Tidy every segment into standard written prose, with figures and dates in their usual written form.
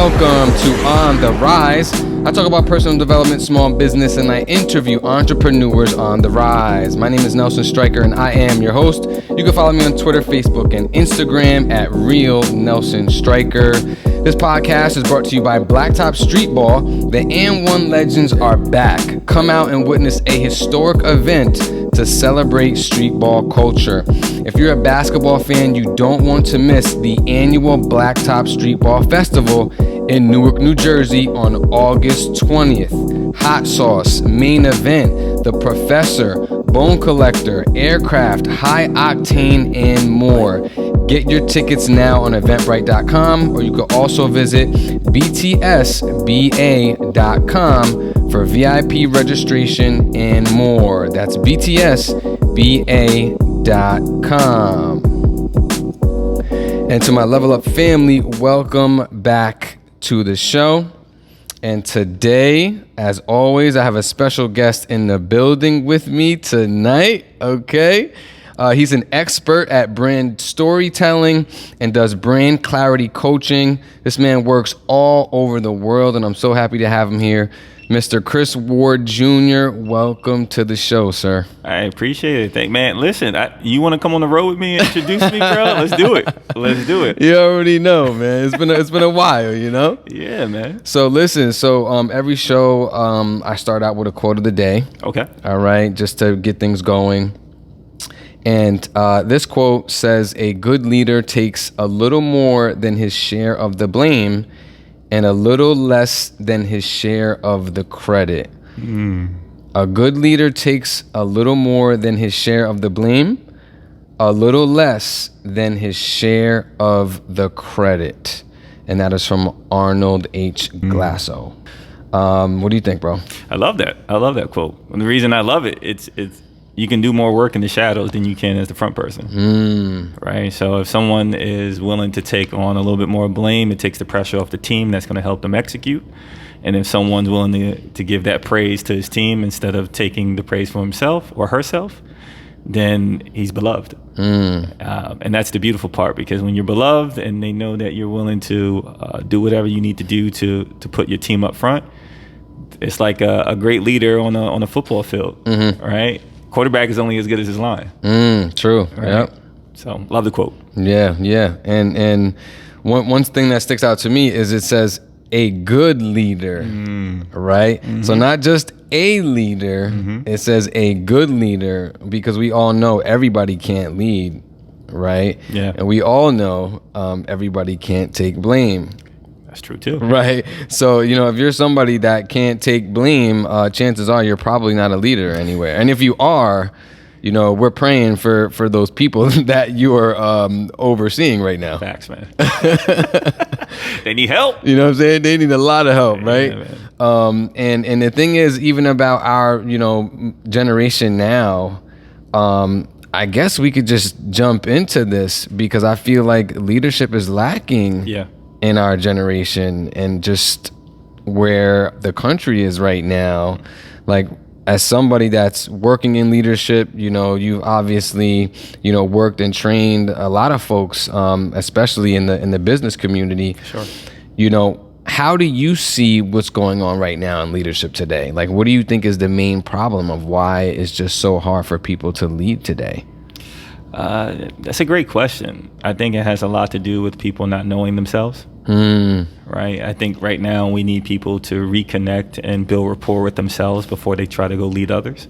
welcome to On the Rise. I talk about personal development, small business, and I interview entrepreneurs on the rise. My name is Nelson Stryker, and I am your host. You can follow me on Twitter, Facebook, and Instagram at Real Nelson Stryker. This podcast is brought to you by Blacktop Street Ball. The And1 Legends are back. Come out and witness a historic event to celebrate street ball culture. If you're a basketball fan, you don't want to miss the annual Blacktop Street Ball Festival in Newark, New Jersey on August 20th. Hot Sauce, Main Event, The Professor, Bone Collector, Aircraft, High Octane, and more. Get your tickets now on eventbrite.com, or you can also visit btsba.com for VIP registration and more. That's btsba.com. And to my Level Up family, welcome back to the show. And today, as always, I have a special guest in the building with me tonight, okay? He's an expert at brand storytelling and does brand clarity coaching. This man works all over the world, and I'm so happy to have him here. Mr. Chris Ward Jr., welcome to the show, sir. I appreciate it. Thank man. Listen, you want to come on the road with me and introduce me, bro? Let's do it. Let's do it. You already know, man. It's been a while, you know? Yeah, man. So listen, every show I start out with a quote of the day. Okay. All right, just to get things going. And this quote says, "A good leader takes a little more than his share of the blame and a little less than his share of the credit." A good leader takes a little more than his share of the blame, a little less than his share of the credit. And that is from Arnold H. Glasso. What do you think, bro? I love that. I love that quote. And the reason I love it, it's you can do more work in the shadows than you can as the front person, right? So if someone is willing to take on a little bit more blame, it takes the pressure off the team. That's going to help them execute. And if someone's willing to give that praise to his team instead of taking the praise for himself or herself, then he's beloved. And that's the beautiful part, because when you're beloved and they know that you're willing to do whatever you need to do to put your team up front, it's like a great leader on a football field, right? Quarterback is only as good as his line. True. Right? Yep. So love the quote. Yeah. And one thing that sticks out to me is it says a good leader, right? So not just a leader, it says a good leader, because we all know everybody can't lead, right? Yeah. And we all know everybody can't take blame. That's true too. Right. So, if you're somebody that can't take blame, chances are you're probably not a leader anywhere. And if you are, we're praying for those people that you are overseeing right now. Facts, man. They need help. You know what I'm saying? They need a lot of help, right? Yeah, and the thing is, even about our, generation now, I guess we could just jump into this, because I feel like leadership is lacking. Yeah. In our generation, and just where the country is right now. Like, as somebody that's working in leadership, you've obviously, worked and trained a lot of folks, especially in the business community. Sure. How do you see what's going on right now in leadership today? Like, what do you think is the main problem of why it's just so hard for people to lead today? That's a great question. I think it has a lot to do with people not knowing themselves. Right? I think right now we need people to reconnect and build rapport with themselves before they try to go lead others.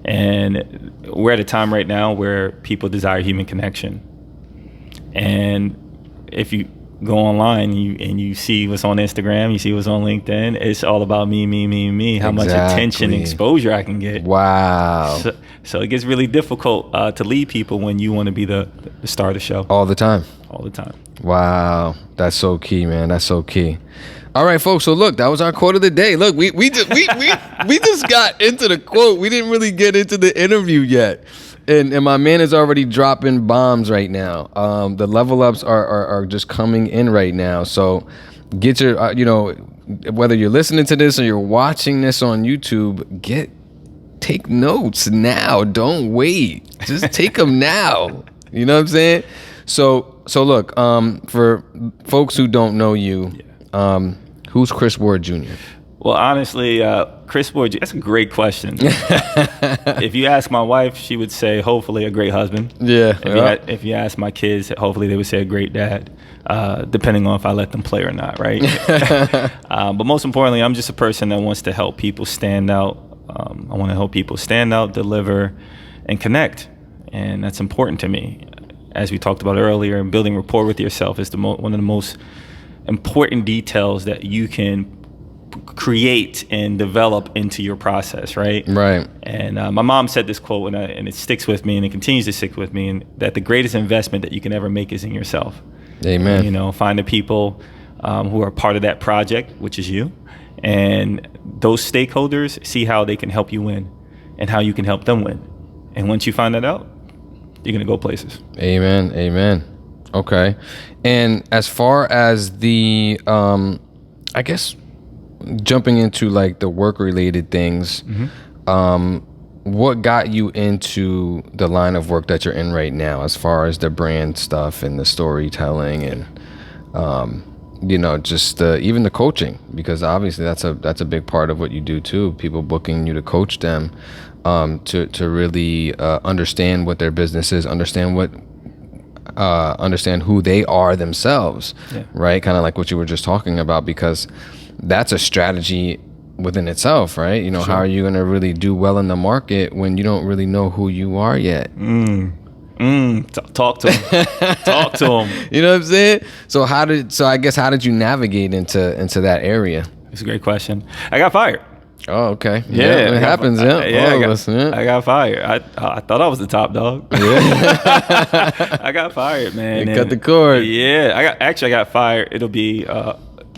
And we're at a time right now where people desire human connection. And if you go online and you see what's on Instagram, you see what's on LinkedIn, it's all about me, how much attention and exposure I can get. Wow. So it gets really difficult to lead people when you want to be the star of the show. All the time. Wow. That's so key, man. That's so key. All right, folks. So look, that was our quote of the day. Look, we just got into the quote. We didn't really get into the interview yet. And my man is already dropping bombs right now. The level ups are just coming in right now. So get your, whether you're listening to this or you're watching this on YouTube, take notes now. Don't wait. Just take them now. You know what I'm saying? So look, for folks who don't know you, Who's Chris Ward Jr.? Well, honestly, Chris Ward, that's a great question. If you ask my wife, she would say, hopefully, a great husband. Yeah. If you ask my kids, hopefully, they would say a great dad, depending on if I let them play or not, right? But most importantly, I'm just a person that wants to help people stand out. I want to help people stand out, deliver, and connect. And that's important to me. As we talked about earlier, building rapport with yourself is one of the most important details that you can create and develop into your process, right? Right. And my mom said this quote, and it sticks with me, and it continues to stick with me, and that the greatest investment that you can ever make is in yourself. Amen. You know, find the people who are part of that project, which is you, and those stakeholders, see how they can help you win and how you can help them win. And once you find that out, you're going to go places. Amen. Amen. Okay. And as far as the, I guess, jumping into like the work related things, what got you into the line of work that you're in right now, as far as the brand stuff and the storytelling and just even the coaching, because obviously that's a big part of what you do too, people booking you to coach them to really understand what their business is, understand who they are themselves. Yeah. Right, kind of like what you were just talking about, because that's a strategy within itself, right? Sure. How are you going to really do well in the market when you don't really know who you are yet? Talk to him. Talk to him. You know what I'm saying? So how did you navigate into that area? It's a great question. I got fired. Oh, okay. Yeah, it happens. I got fired. I thought I was the top dog. Yeah. I got fired, man. You cut the cord. Yeah, I got fired. It'll be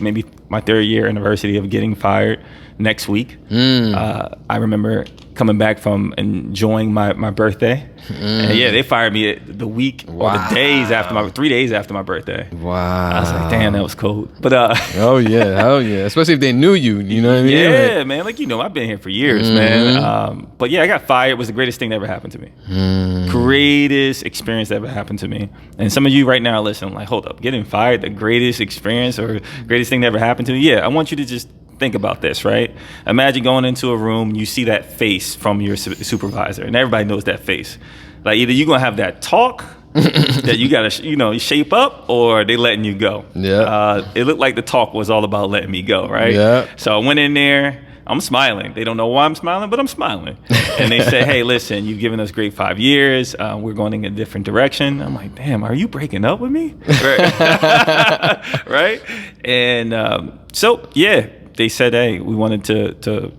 maybe my 3rd year anniversary of getting fired next week. I remember coming back from enjoying my birthday. And yeah, they fired me the week or the days after 3 days after my birthday. Wow. I was like, damn, that was cold. But oh yeah, hell yeah. Especially if they knew you, you know what I mean? Yeah, man. Like, I've been here for years, man. But yeah, I got fired. It was the greatest thing that ever happened to me. Greatest experience that ever happened to me. And some of you right now are listening, like, hold up, getting fired, the greatest experience or greatest thing that ever happened to me? Yeah, I want you to just think about this, right? Imagine going into a room, you see that face from your supervisor, and everybody knows that face. Like, either you're gonna have that talk that you gotta, shape up, or they letting you go. Yeah. It looked like the talk was all about letting me go, right? Yeah. So I went in there. I'm smiling. They don't know why I'm smiling, but I'm smiling. And they say, hey, listen, you've given us great 5 years. We're going in a different direction. I'm like, damn, are you breaking up with me? Right? Right? And so, yeah, they said, hey, we wanted to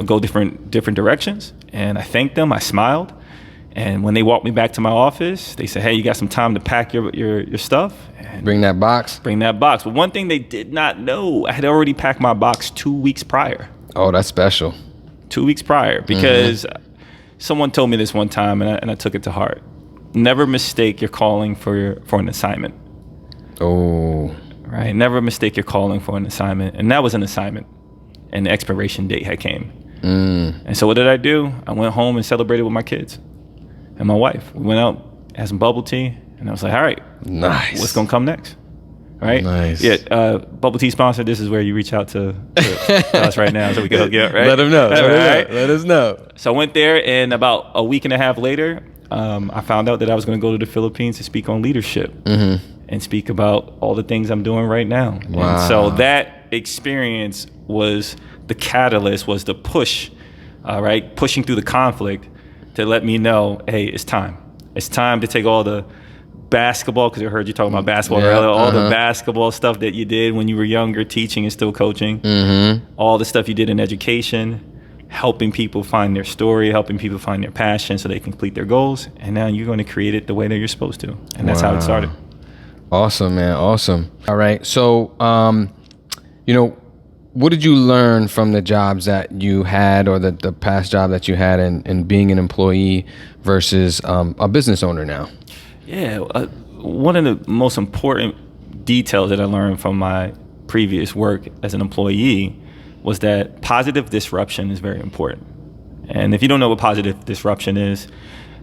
go different directions. And I thanked them. I smiled. And when they walked me back to my office, they said, hey, you got some time to pack your stuff? And bring that box. But one thing they did not know, I had already packed my box 2 weeks prior. Oh, that's special. 2 weeks prior, because someone told me this one time, and I took it to heart. Never mistake your calling for an assignment. Oh. Right? Never mistake your calling for an assignment. And that was an assignment. And the expiration date had came. And so what did I do? I went home and celebrated with my kids and my wife. We went out, had some bubble tea, and I was like, all right, nice. What's going to come next? Right? Nice. Yeah, bubble tea sponsor, this is where you reach out to us right now so we can hook you up, right? Let them know. Right? Let us know. So I went there, and about a week and a half later, I found out that I was going to go to the Philippines to speak on leadership and speak about all the things I'm doing right now. Wow. And so that experience was the catalyst, was the push, right? Pushing through the conflict to let me know, hey, it's time. It's time to take all the basketball, because I heard you talking about basketball earlier, all the basketball stuff that you did when you were younger, teaching and still coaching, all the stuff you did in education, helping people find their story, helping people find their passion so they can complete their goals, and now you're going to create it the way that you're supposed to. And that's how it started. Awesome, man. Awesome. All right. So, what did you learn from the jobs that you had, or the past job that you had in being an employee versus a business owner now? Yeah. One of the most important details that I learned from my previous work as an employee was that positive disruption is very important. And if you don't know what positive disruption is,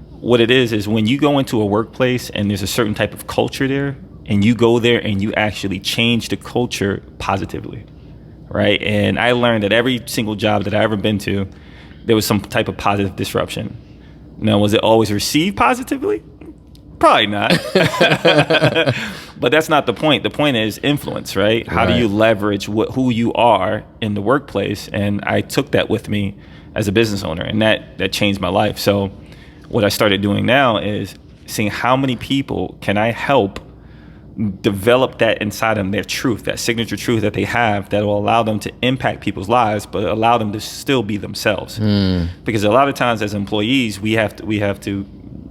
what it is when you go into a workplace and there's a certain type of culture there, and you go there and you actually change the culture positively, right? And I learned that every single job that I ever been to, there was some type of positive disruption. Now, was it always received positively? Probably not. But that's not the point. The point is influence, right? How do you leverage who you are in the workplace? And I took that with me as a business owner, and that changed my life. So what I started doing now is seeing how many people can I help develop that inside them, their truth, that signature truth that they have that will allow them to impact people's lives, but allow them to still be themselves. Because a lot of times as employees, we have to,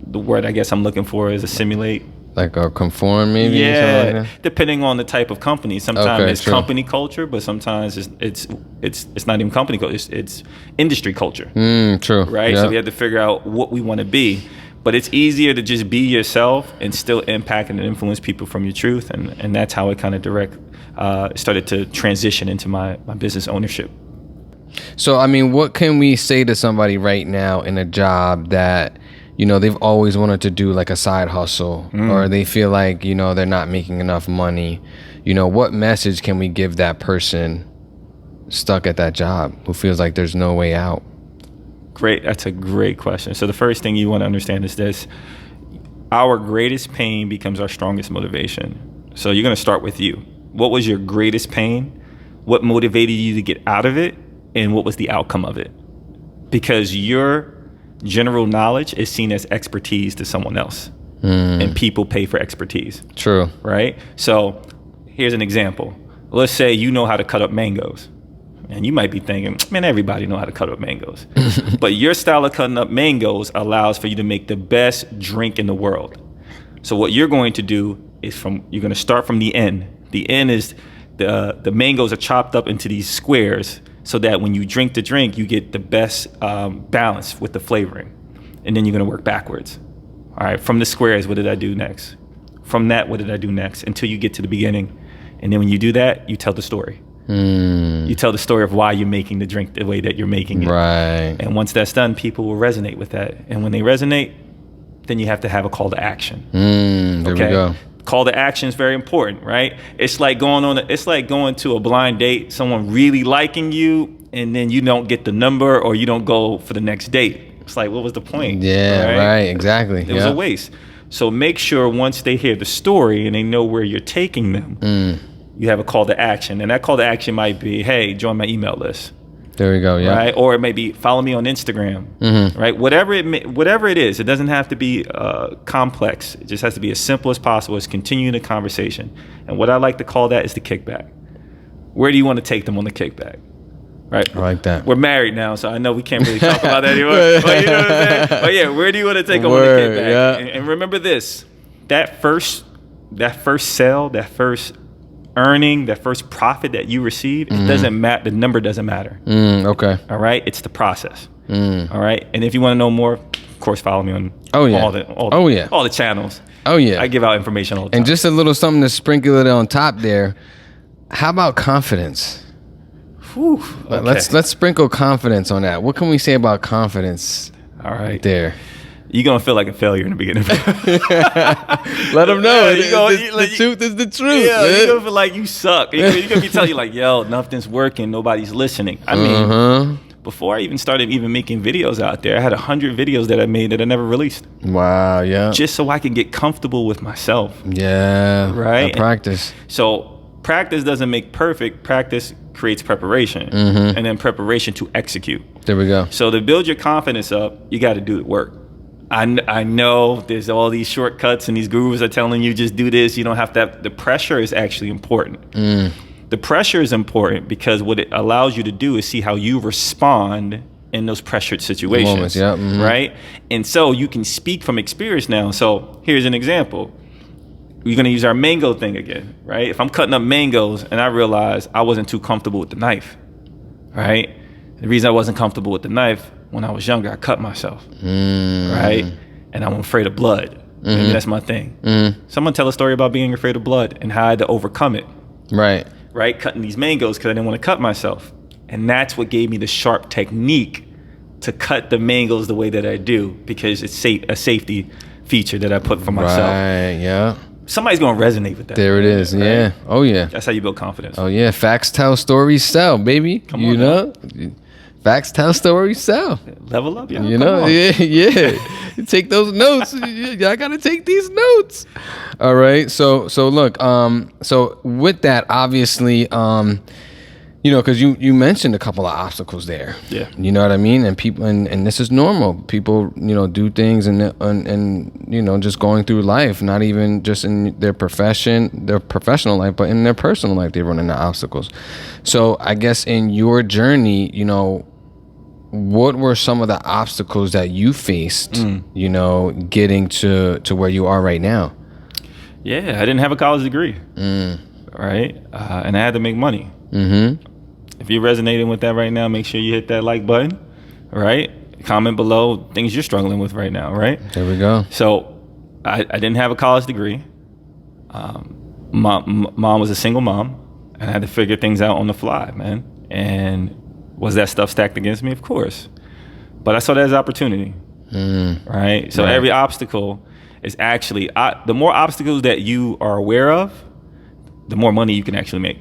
the word I guess I'm looking for is assimilate. Like or conform, maybe. Yeah, like depending on the type of company. Sometimes it's company culture, but sometimes it's not even company culture. It's industry culture. True. Right. Yep. So we have to figure out what we want to be. But it's easier to just be yourself and still impact and influence people from your truth, and that's how it kind of started to transition into my business ownership. So I mean, what can we say to somebody right now in a job that, you know, they've always wanted to do like a side hustle, or they feel like, you know, they're not making enough money? You know, what message can we give that person stuck at that job who feels like there's no way out? Great. That's a great question. So the first thing you want to understand is this: our greatest pain becomes our strongest motivation. So you're going to start with you. What was your greatest pain? What motivated you to get out of it? And what was the outcome of it? Because your general knowledge is seen as expertise to someone else, and people pay for expertise. True. Right? So here's an example. Let's say you know how to cut up mangoes. And you might be thinking, man, everybody know how to cut up mangoes. But your style of cutting up mangoes allows for you to make the best drink in the world. So what you're going to do is you're going to start from the end. The end is the mangoes are chopped up into these squares so that when you drink the drink, you get the best balance with the flavoring. And then you're going to work backwards. All right, from the squares, what did I do next? From that, what did I do next? Until you get to the beginning. And then when you do that, you tell the story. You tell the story of why you're making the drink the way that you're making it. Right. And once that's done, people will resonate with that. And when they resonate, then you have to have a call to action. There we go. Call to action is very important, right? It's like going to a blind date, someone really liking you, and then you don't get the number or you don't go for the next date. It's like, what was the point? Yeah, right, exactly. It was a waste. So make sure once they hear the story and they know where you're taking them, you have a call to action. And that call to action might be, hey, join my email list. There we go, yeah. Right? Or it may be, follow me on Instagram, right? Whatever it is, it doesn't have to be complex. It just has to be as simple as possible. It's continuing the conversation. And what I like to call that is the kickback. Where do you want to take them on the kickback? Right? I like that. We're married now, so I know we can't really talk about that anymore. But you know what I'm saying? But yeah, where do you want to take them on the kickback? Yeah. And remember this, that first sale, that first earning, that first profit that you receive, it doesn't matter. The number doesn't matter. Okay. All right. It's the process. All right. And if you want to know more, of course, follow me on all the channels. Oh yeah. I give out information all the time. And just a little something to sprinkle it on top there. How about confidence? Whew, okay. Let's sprinkle confidence on that. What can we say about confidence? All right. There. You're going to feel like a failure in the beginning. Let them know. The truth is the truth. Yeah, you're going to feel like you suck. You're going to be telling you like, yo, nothing's working. Nobody's listening. I mean, before I even started making videos out there, I had 100 videos that I made that I never released. Wow, yeah. Just so I can get comfortable with myself. Yeah. Right? Practice. So practice doesn't make perfect. Practice creates preparation. And then preparation to execute. There we go. So to build your confidence up, you got to do the work. I know there's all these shortcuts and these gurus are telling you just do this. You don't have to have, the pressure is actually important. The pressure is important because what it allows you to do is see how you respond in those pressured situations. Moments, right? And so you can speak from experience now. So here's an example. We're going to use our mango thing again, right? If I'm cutting up mangoes and I realize I wasn't too comfortable with the knife, right? The reason I wasn't comfortable with the knife, when I was younger, I cut myself, right? And I'm afraid of blood. Maybe that's my thing. Someone tell a story about being afraid of blood and how I had to overcome it. Right? Cutting these mangoes because I didn't want to cut myself. And that's what gave me the sharp technique to cut the mangoes the way that I do, because it's a safety feature that I put for myself. Right, yeah. somebody's going to resonate with that. There it is. Right? Yeah. Oh, yeah. That's how you build confidence. Oh, yeah. Facts tell, stories sell, baby. Come on, know? Facts tell, stories sell. Level up, y'all. You know? Yeah. Take those notes. I got to take these notes. All right. So look, so with that, obviously, because you mentioned a couple of obstacles there. Yeah. You know what I mean? And people, and this is normal. People, do things and just going through life, not even just in their professional life, but in their personal life, they run into obstacles. So I guess in your journey, what were some of the obstacles that you faced, getting to where you are right now? Yeah, I didn't have a college degree. Right? And I had to make money. Mm-hmm. If you're resonating with that right now, make sure you hit that like button, right? Comment below things you're struggling with right now, right? There we go. So I didn't have a college degree. Mom was a single mom, and I had to figure things out on the fly, man. And was that stuff stacked against me? Of course. But I saw that as opportunity, right? So every obstacle is actually, the more obstacles that you are aware of, the more money you can actually make.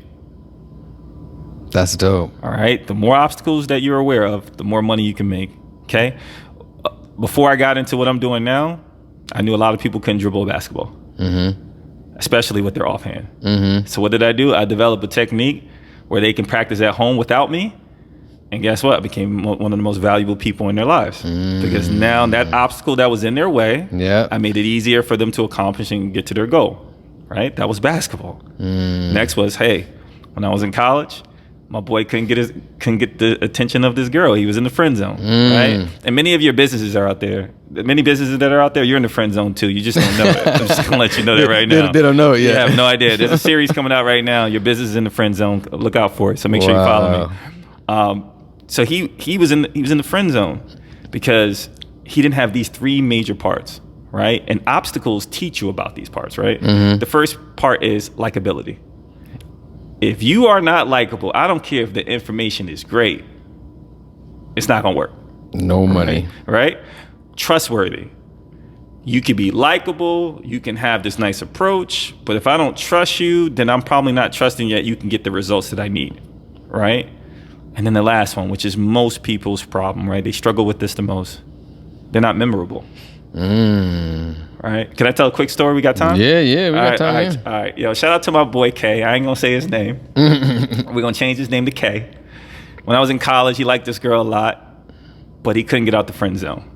That's dope. All right. The more obstacles that you're aware of, the more money you can make. Okay. Before I got into what I'm doing now, I knew a lot of people couldn't dribble a basketball, especially with their offhand. So what did I do? I developed a technique where they can practice at home without me. And guess what? I became one of the most valuable people in their lives because now that obstacle that was in their way, I made it easier for them to accomplish and get to their goal. Right. That was basketball. Next was, hey, when I was in college, my boy couldn't get the attention of this girl. He was in the friend zone, right? And many of your businesses are out there. Many businesses that are out there, you're in the friend zone too. You just don't know it. I'm just gonna let you know that right now. They don't know it yet. You have no idea. There's a series coming out right now. Your business is in the friend zone. Look out for it. So make sure you follow me. So he was in the friend zone because he didn't have these three major parts, right? And obstacles teach you about these parts, right? The first part is likability. If you are not likable, I don't care if the information is great, it's not gonna work. No money. Right? Trustworthy. You can be likable, you can have this nice approach, but if I don't trust you, then I'm probably not trusting that you can get the results that I need. Right? And then the last one, which is most people's problem, right? They struggle with this the most. They're not memorable. Right? Can I tell a quick story? We got time? Yeah, we got time. All right. Yo, shout out to my boy K. I ain't gonna say his name. We're gonna change his name to K. When I was in college, he liked this girl a lot, but he couldn't get out the friend zone.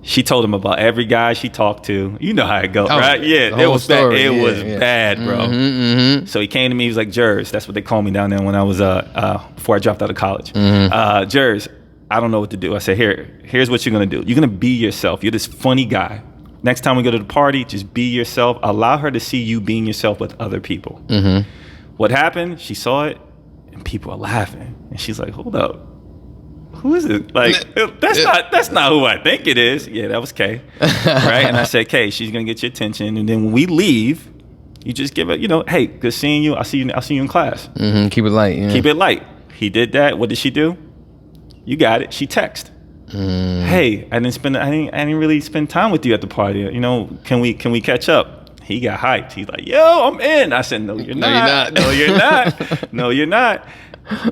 She told him about every guy she talked to. You know how it goes, right? Yeah, it was bad. It was bad, bro. So he came to me. He was like, "Jers," that's what they called me down there when I was before I dropped out of college. Jers, I don't know what to do. I said, here's what you're gonna do. You're gonna be yourself. You're this funny guy. Next time we go to the party, just be yourself. Allow her to see you being yourself with other people. What happened? She saw it, and people are laughing, and she's like, "Hold up, who is it? Like, that's not who I think it is." Yeah, that was Kay, right? And I said, "Kay, she's gonna get your attention, and then when we leave, you just give it, hey, good seeing you. I'll see you in class. Keep it light. Yeah. Keep it light." He did that. What did she do? You got it. She texted. Hey, I didn't really spend time with you at the party. Can we catch up? He got hyped. He's like, "Yo, I'm in." I said, "No, you're not. No, you're not. No, you're not."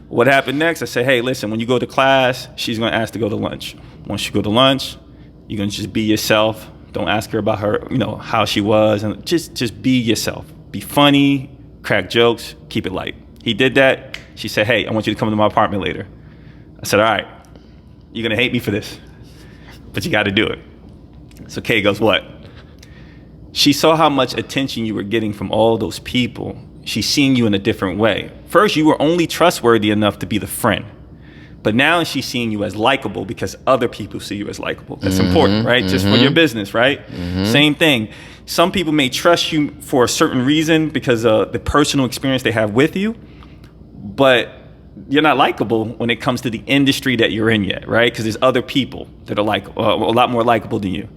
What happened next? I said, "Hey, listen, when you go to class, she's gonna ask to go to lunch. Once you go to lunch, you're gonna just be yourself. Don't ask her about her, how she was, and just be yourself. Be funny, crack jokes, keep it light." He did that. She said, "Hey, I want you to come to my apartment later." I said, "All right. You're going to hate me for this, but you got to do it." So Kay goes, "What?" She saw how much attention you were getting from all those people. She's seeing you in a different way. First, you were only trustworthy enough to be the friend. But now she's seeing you as likable because other people see you as likable. That's important, right? Just for your business, right? Same thing. Some people may trust you for a certain reason because of the personal experience they have with you, but you're not likable when it comes to the industry that you're in yet, right? Because there's other people that are a lot more likable than you.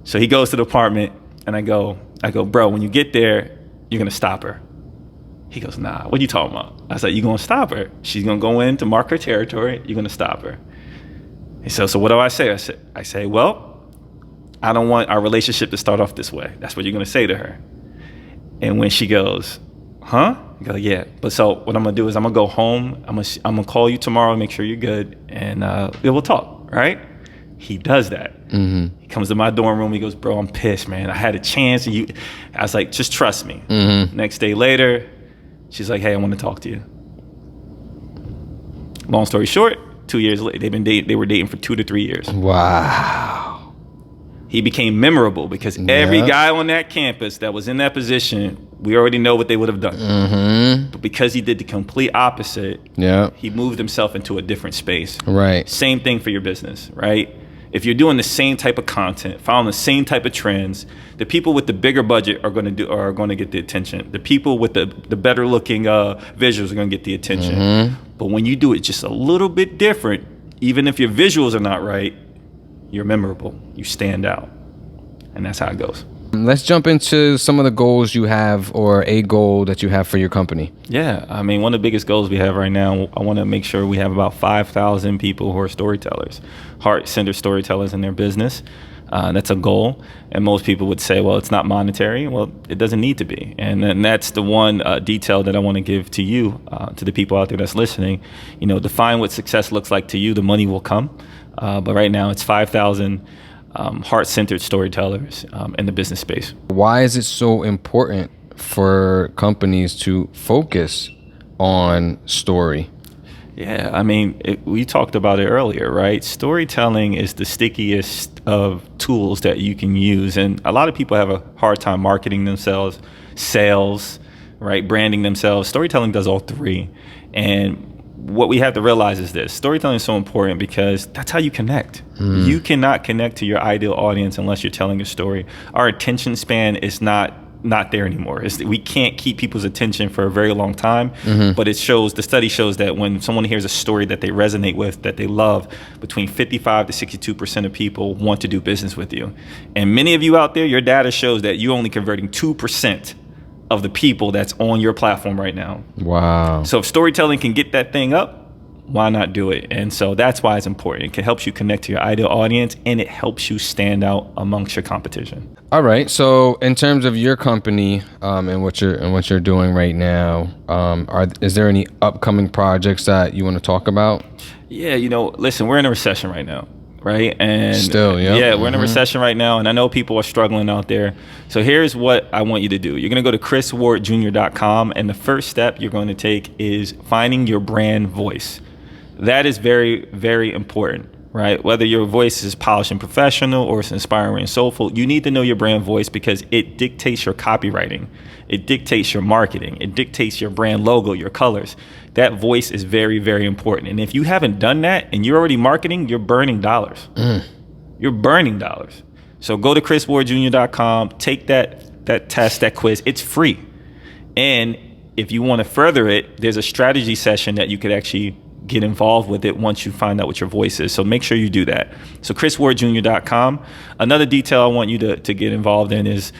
So he goes to the apartment, and I go, "Bro, when you get there, you're gonna stop her." He goes, "Nah, what are you talking about?" I said, "You're gonna stop her. She's gonna go in to mark her territory. You're gonna stop her." He said, "So what do I say?" I say, "Well, I don't want our relationship to start off this way." That's what you're gonna say to her. And when she goes, huh? I go, yeah. But so what I'm gonna do is I'm gonna go home. I'm gonna call you tomorrow, make sure you're good, and we'll talk, right? He does that. Mm-hmm. He comes to my dorm room. He goes, bro, I'm pissed, man. I had a chance. I was like, just trust me. Mm-hmm. Next day later, she's like, hey, I want to talk to you. Long story short, 2 years later, they were dating for 2 to 3 years. Wow. He became memorable because every guy on that campus that was in that position, we already know what they would have done. Mm-hmm. But because he did the complete opposite, he moved himself into a different space. Right. Same thing for your business, right? If you're doing the same type of content, following the same type of trends, the people with the bigger budget are going to get the attention. The people with the better looking visuals are going to get the attention. Mm-hmm. But when you do it just a little bit different, even if your visuals are not right, you're memorable. You stand out. And that's how it goes. Let's jump into some of the goals you have, or a goal that you have for your company. Yeah, I mean, one of the biggest goals we have right now, I want to make sure we have about 5,000 people who are storytellers, heart-centered storytellers in their business. That's a goal. And most people would say, well, it's not monetary. Well, it doesn't need to be. And then that's the one detail that I want to give to you, to the people out there that's listening. You know, define what success looks like to you. The money will come. But right now it's 5,000 heart-centered storytellers in the business space. Why is it so important for companies to focus on story? Yeah, I mean, we talked about it earlier, right? Storytelling is the stickiest of tools that you can use. And a lot of people have a hard time marketing themselves, sales, right? Branding themselves. Storytelling does all three. And what we have to realize is this: storytelling is so important because that's how you connect. You cannot connect to your ideal audience unless you're telling a story. Our attention span is not there anymore. We can't keep people's attention for a very long time, but the study shows that when someone hears a story that they resonate with, that they love, between 55 to 62% of people want to do business with you. And many of you out there, your data shows that you're only converting 2% of the people that's on your platform right now. Wow. So if storytelling can get that thing up, why not do it? And so that's why it's important. It helps you connect to your ideal audience, and it helps you stand out amongst your competition. All right. So in terms of your company and what you're doing right now, is there any upcoming projects that you want to talk about? Yeah, listen, we're in a recession right now. Right? And still, we're in a recession right now, and I know people are struggling out there. So here's what I want you to do. You're going to go to chriswardjr.com, and the first step you're going to take is finding your brand voice. That is very, very important, right? Whether your voice is polished and professional or it's inspiring and soulful, you need to know your brand voice because it dictates your copywriting. It dictates your marketing. It dictates your brand logo, your colors. That voice is very, very important. And if you haven't done that and you're already marketing, you're burning dollars. You're burning dollars. So go to chriswardjr.com, take that test, that quiz. It's free. And if you want to further it, there's a strategy session that you could actually get involved with it once you find out what your voice is. So make sure you do that. So chriswardjr.com. Another detail I want you to get involved in is,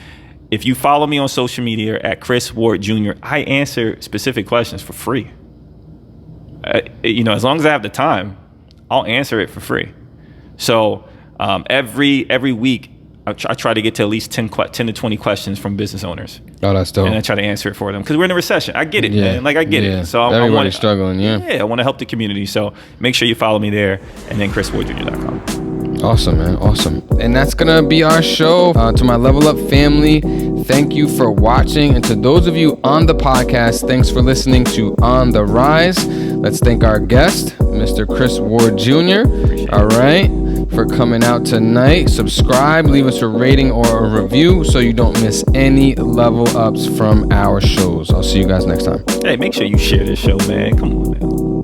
if you follow me on social media at Chris Ward Jr., I answer specific questions for free. As long as I have the time, I'll answer it for free. So every week, I try to get to at least 10 to 20 questions from business owners. Oh, that's dope. And I try to answer it for them because we're in a recession. I get it, man. Like, I get it. So everybody's struggling, I want to help the community. So make sure you follow me there, and then chriswardjr.com. Awesome, man. Awesome. And that's going to be our show. To my Level Up family, thank you for watching. And to those of you on the podcast, thanks for listening to On the Rise. Let's thank our guest, Mr. Chris Ward Jr. All right, for coming out tonight. Subscribe, leave us a rating or a review so you don't miss any level ups from our shows. I'll see you guys next time. Hey, make sure you share this show, man. Come on, man.